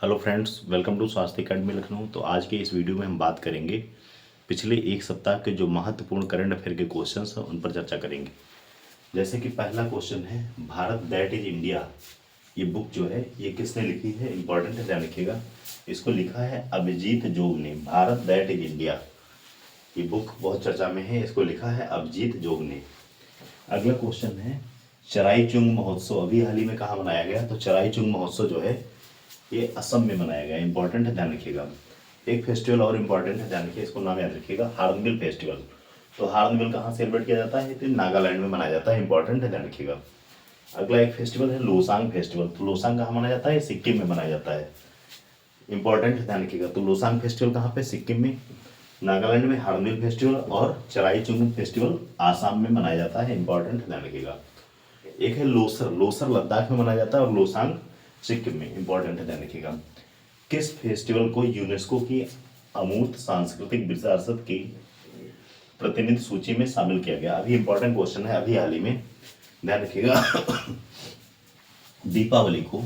Hello friends, welcome to स्वास्थ्य academy Lucknow. तो आज के इस वीडियो में हम बात करेंगे पिछले एक सप्ताह के जो महत्वपूर्ण करंट अफेयर के क्वेश्चंस हैं उन पर चर्चा करेंगे। जैसे कि पहला क्वेश्चन है, भारत दैट इज इंडिया। ये बुक जो है ये किसने लिखी है, इंपॉर्टेंट है, ध्यान रखिएगा। इसको लिखा है अभिजीत जोग ने। भारत दैट इज इंडिया, ये बुक बहुत चर्चा में है, इसको लिखा है अभिजीत जोग ने। अगला क्वेश्चन है, चराई चुंग महोत्सव अभी हाल ही में कहाँ मनाया गया? तो चराई चुंग महोत्सव जो है ये असम में मनाया गया। इंपॉर्टेंट है, ध्यान रखिएगा। एक फेस्टिवल और इंपॉर्टेंट है, ध्यान रखिए, इसको नाम याद रखिएगा, हार्नबिल फेस्टिवल। तो हार्नबिल कहाँ सेलिब्रेट किया जाता है? तो नागालैंड में मनाया जाता है। इंपॉर्टेंट है, ध्यान रखिएगा। अगला एक फेस्टिवल है लोसांग फेस्टिवल। तो लोसांग कहाँ मनाया जाता है? सिक्किम में मनाया जाता है। इंपॉर्टेंट है, ध्यान रखिएगा। तो लोसांग फेस्टिवल कहाँ पे? सिक्किम में। नागालैंड में हार्नबिल फेस्टिवल और चराई चुंग फेस्टिवल आसाम में मनाया जाता है। इंपॉर्टेंट है, ध्यान रखिएगा। एक है लोसर, लोसर लद्दाख में मनाया जाता है और लोसांग सिक्किम में। इंपॉर्टेंट है, ध्यान रखिएगा। किस फेस्टिवल को यूनेस्को की अमूर्त सांस्कृतिक विरासत की प्रतिनिधि सूची में शामिल किया गया? अभी इंपॉर्टेंट क्वेश्चन है, अभी हाल ही में, ध्यान रखिएगा। दीपावली को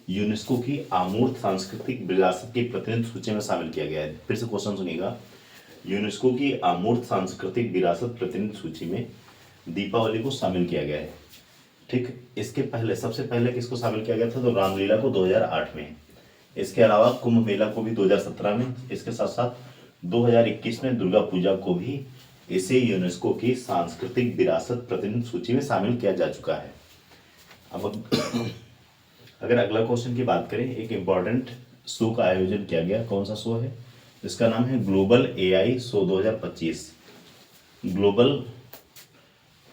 यूनेस्को की अमूर्त सांस्कृतिक विरासत की प्रतिनिधि सूची में शामिल किया गया है। फिर से क्वेश्चन सुनिएगा, यूनेस्को की अमूर्त सांस्कृतिक विरासत प्रतिनिधि सूची में दीपावली को शामिल किया गया है। ठीक, इसके पहले सबसे पहले किसको शामिल किया गया था? तो रामलीला को 2008 में। इसके अलावा कुंभ मेला को भी 2017 में। इसके साथ साथ 2021 में दुर्गा पूजा को भी इसे यूनेस्को की सांस्कृतिक विरासत प्रतिनिधि सूची में शामिल किया जा चुका है। अब अगर अगला क्वेश्चन की बात करें, एक इम्पॉर्टेंट शो का आयोजन किया गया। कौन सा शो है? इसका नाम है global AI show 2025। Global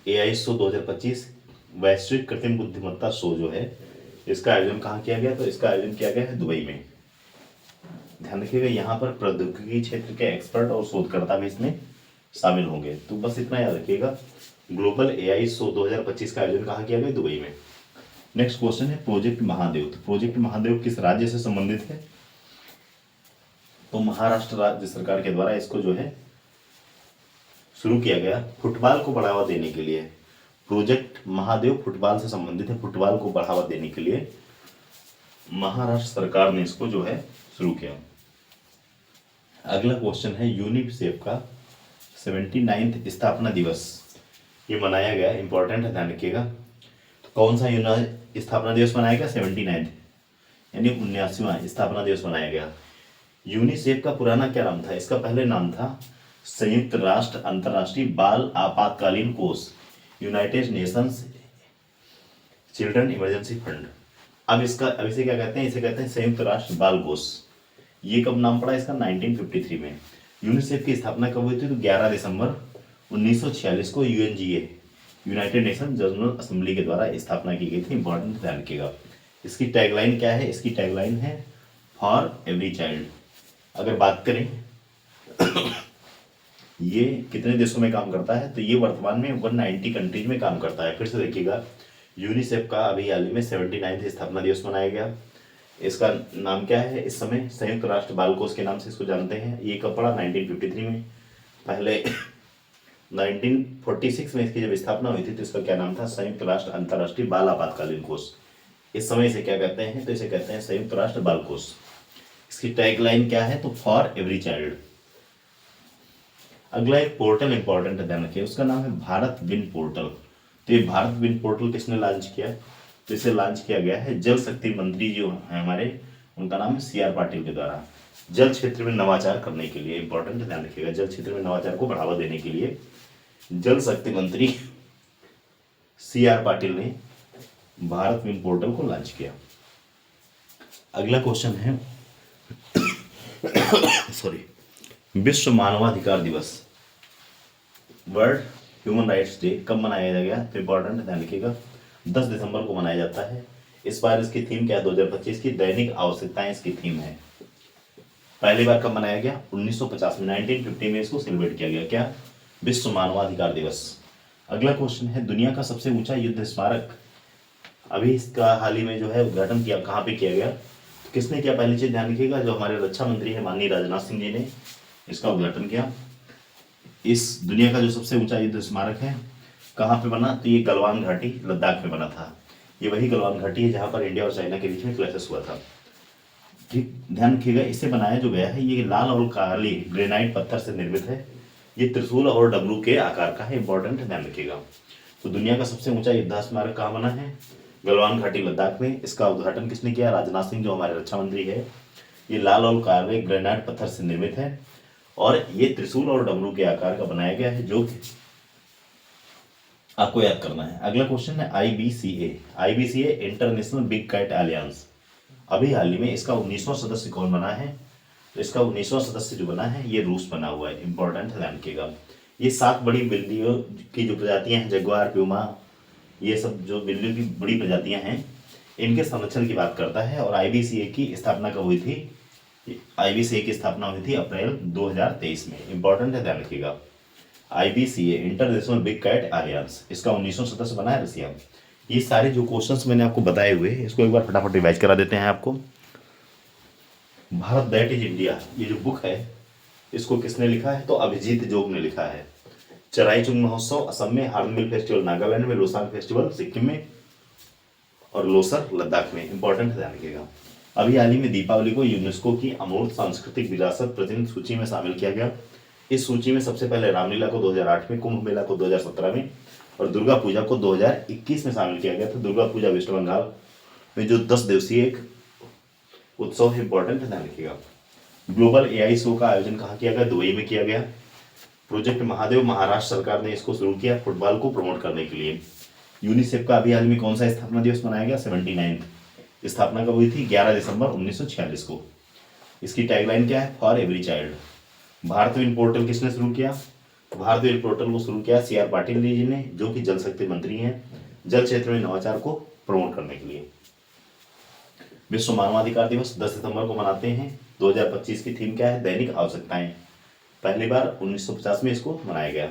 AI show 2025 वैश्विक कृत्रिम बुद्धिमत्ता शो जो है, इसका आयोजन कहाँ किया गया? तो इसका आयोजन किया गया है दुबई में। ध्यान रखिएगा, यहाँ पर प्रौद्योगिकी क्षेत्र के एक्सपर्ट और शोधकर्ता भी इसमें शामिल होंगे। तो बस इतना याद रखिएगा, ग्लोबल एआई शो 2025 का आयोजन कहाँ किया गया? दुबई में। नेक्स्ट क्वेश्चन है प्रोजेक्ट महादेव। तो प्रोजेक्ट महादेव किस राज्य से संबंधित है? तो महाराष्ट्र राज्य सरकार के द्वारा इसको जो है शुरू किया गया फुटबॉल को बढ़ावा देने के लिए। प्रोजेक्ट महादेव फुटबॉल से संबंधित है। फुटबॉल को बढ़ावा देने के लिए महाराष्ट्र सरकार ने इसको जो है शुरू किया। अगला क्वेश्चन है यूनिसेफ का 79वां स्थापना दिवस ये मनाया गया। इंपॉर्टेंट है, ध्यान रखिएगा। तो कौन सा स्थापना दिवस मनाया गया? 79 यानी 79वां स्थापना दिवस मनाया गया। यूनिसेफ का पुराना क्या नाम था? इसका पहले नाम था संयुक्त राष्ट्र अंतर्राष्ट्रीय बाल आपातकालीन कोष, United Nations children emergency fund. अब इसे क्या कहते हैं? इसे कहते हैं संयुक्त राष्ट्र बाल कोष। ये कब नाम पड़ा इसका? 1953 में। यूनिसेफ की स्थापना कब हुई थी? तो 11 दिसंबर 1946 को UNGA, United nation general assembly के द्वारा स्थापना की गई थी। इंपॉर्टेंट, ध्यान रखिएगा। इसकी टैगलाइन क्या है? इसकी टैगलाइन है फॉर एवरी चाइल्ड। अगर बात करें ये कितने देशों में काम करता है, तो ये वर्तमान में 190 कंट्रीज में काम करता है। फिर से देखिएगा, यूनिसेफ का अभी हाल ही में 79वां स्थापना दिवस मनाया गया। इसका नाम क्या है इस समय? संयुक्त राष्ट्र बाल कोष के नाम से इसको जानते हैं। ये कब पड़ा? 1953 में। पहले 1946 में इसकी जब स्थापना हुई थी तो इसका क्या नाम था? संयुक्त राष्ट्र अंतर्राष्ट्रीय बाल आपातकालीन कोष। इस समय इसे क्या कहते हैं? तो इसे कहते हैं संयुक्त राष्ट्र बाल कोष। इसकी टैगलाइन क्या है? तो फॉर एवरी चाइल्ड। अगला एक पोर्टल इंपॉर्टेंट है, ध्यान रखिए, उसका नाम है भारत विन पोर्टल। तो ये भारत विन पोर्टल किसने लॉन्च किया? तो इसे लॉन्च किया गया है जल शक्ति मंत्री जो है हमारे, उनका नाम है सीआर पाटिल के द्वारा, जल क्षेत्र में नवाचार करने के लिए। इंपॉर्टेंट है, ध्यान रखिएगा, जल क्षेत्र में नवाचार को बढ़ावा देने के लिए जल शक्ति मंत्री सीआर पाटिल ने भारत विन पोर्टल को लॉन्च किया। अगला क्वेश्चन है सॉरी, विश्व मानवाधिकार दिवस, वर्ल्ड ह्यूमन राइट्स डे कब मनाया गया? तो इंपॉर्टेंट है, ध्यान रखिएगा, 10 दिसंबर को मनाया जाता है। इस बार इसकी थीम क्या है? 2025 की दैनिक आवश्यकताएं इसकी थीम है। पहली बार कब मनाया गया? 1950 में, 1950 में इसको सेलिब्रेट किया गया। क्या? विश्व मानवाधिकार दिवस। अगला क्वेश्चन है दुनिया का सबसे ऊंचा युद्ध स्मारक, अभी इसका हाल ही में जो है उद्घाटन किया, कहाँ पे किया गया? तो किसने किया? पहली चीज ध्यान रखिएगा, जो हमारे रक्षा मंत्री है माननीय राजनाथ सिंह जी ने इसका उद्घाटन किया। इस दुनिया का जो सबसे ऊंचा युद्ध स्मारक है कहाँ पे बना? तो ये गलवान घाटी लद्दाख में बना था। ये वही गलवान घाटी है जहाँ पर इंडिया और चाइना के बीच में क्लैशेस हुआ था। ठीक, ध्यान रखिएगा, इसे बनाया जो गया है ये लाल और काली ग्रेनाइट पत्थर से निर्मित है। ये त्रिशूल और डमरू के आकार का है, इंपॉर्टेंट है, ध्यान रखिएगा। तो दुनिया का सबसे ऊंचा युद्ध स्मारक कहाँ बना है? गलवान घाटी लद्दाख में। इसका उद्घाटन किसने किया? राजनाथ सिंह, जो हमारे रक्षा मंत्री है। ये लाल और काले ग्रेनाइट पत्थर से निर्मित है और ये त्रिशूल और डमरू के आकार का बनाया गया है, जो आपको याद करना है। अगला क्वेश्चन है IBCA. IBCA international big cat अलियंस, अभी हाल ही में इसका 19वां सदस्य कौन बना है? तो इसका 19वां सदस्य जो बना है ये रूस बना हुआ है, इंपॉर्टेंट है, ध्यान रखिएगा। ये 7 बड़ी बिल्लियों की जो प्रजातियां हैं, जगुआर, प्यूमा, ये सब जो बिल्लियों की बड़ी प्रजातियां हैं, इनके संरक्षण की बात करता है। और आईबीसीए की स्थापना कब हुई थी? आईबीसीए की स्थापना हुई थी अप्रैल 2023 में, इंपॉर्टेंट है, ध्यान रखिएगा। आईबीसीए इंटरनेशनल बिग कैट अलियंस, इसका 19वां सदस्य बना है रसिया। ये सारे जो क्वेश्चंस मैंने आपको बताए हुए हैं, इसको एक बार फटाफट रिवाइज करा देते हैं आपको। भारत दैट इज इंडिया, ये जो बुक है इसको किसने लिखा है? तो अभिजीत जोग ने लिखा है। चराई चुंग महोत्सव असम में, हार्नबिल फेस्टिवल नागालैंड में, लोसार फेस्टिवल सिक्किम में और लोसर लद्दाख में, इंपॉर्टेंट ध्यान रखिएगा। अभी हाल ही में दीपावली को यूनेस्को की अमूर्त सांस्कृतिक विरासत प्रतिनिधि सूची में शामिल किया गया। इस सूची में सबसे पहले रामलीला को 2008 में, कुंभ मेला को 2017 में और दुर्गा पूजा को 2021 में शामिल किया गया था। दुर्गा पूजा वेस्ट बंगाल में जो 10 दिवसीय एक उत्सव है, इंपॉर्टेंट ध्यान रखिएगा। ग्लोबल एआई शो का आयोजन कहाँ किया गया? दुबई में किया गया। प्रोजेक्ट महादेव महाराष्ट्र सरकार ने इसको शुरू किया फुटबॉल को प्रमोट करने के लिए। यूनिसेफ का अभी हाल में कौन सा स्थापना दिवस मनाया गया? 79। स्थापना कब हुई थी? 11 दिसंबर 1946 को। इसकी टैगलाइन क्या है? For every child. Bharat win portal किसने शुरू किया? भारत विन पोर्टल को शुरू किया CR पाटिल जी ने, जो कि जल शक्ति मंत्री हैं, जल क्षेत्र में नवाचार को प्रमोट करने के लिए। विश्व मानवाधिकार दिवस 10 सितंबर को मनाते हैं। 2025 की थीम क्या है? दैनिक आवश्यकताएं। पहली बार 1950 में इसको मनाया गया।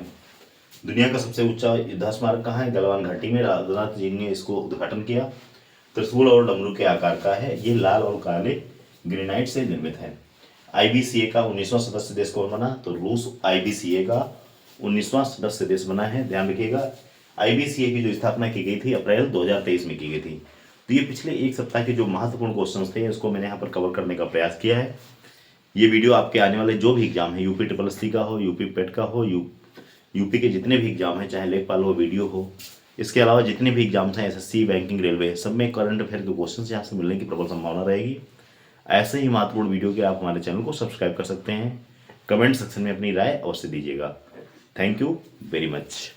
दुनिया का सबसे ऊंचा युद्ध स्मारक कहाँ है? गलवान घाटी में। राजनाथ जी ने इसको उद्घाटन किया। त्रिशूल और डमरू के आकार का है। ये लाल और काले ग्रेनाइट से निर्मित है। आईबीसीए का 19वां सदस्य देश कौन बना? तो रूस आईबीसीए का 19वां सदस्य देश बना है, ध्यान रखिएगा। आईबीसीए की जो स्थापना की गई थी अप्रैल 2023 में की गई थी। तो ये पिछले एक सप्ताह के जो महत्वपूर्ण क्वेश्चंस थे इसको मैंने यहाँ पर कवर करने का प्रयास किया है। ये वीडियो आपके आने वाले जो भी एग्जाम है, यूपी SSC का हो, यूपी पेट का हो, यूपी के जितने भी एग्जाम हैं, चाहे लेखपाल हो, वीडियो हो, इसके अलावा जितने भी एग्जाम्स हैं, SSC, बैंकिंग, रेलवे, सब में करंट अफेयर के क्वेश्चन यहाँ से मिलने की प्रबल संभावना रहेगी। ऐसे ही महत्वपूर्ण वीडियो के आप हमारे चैनल को सब्सक्राइब कर सकते हैं। कमेंट सेक्शन में अपनी राय अवश्य दीजिएगा। Thank you very much.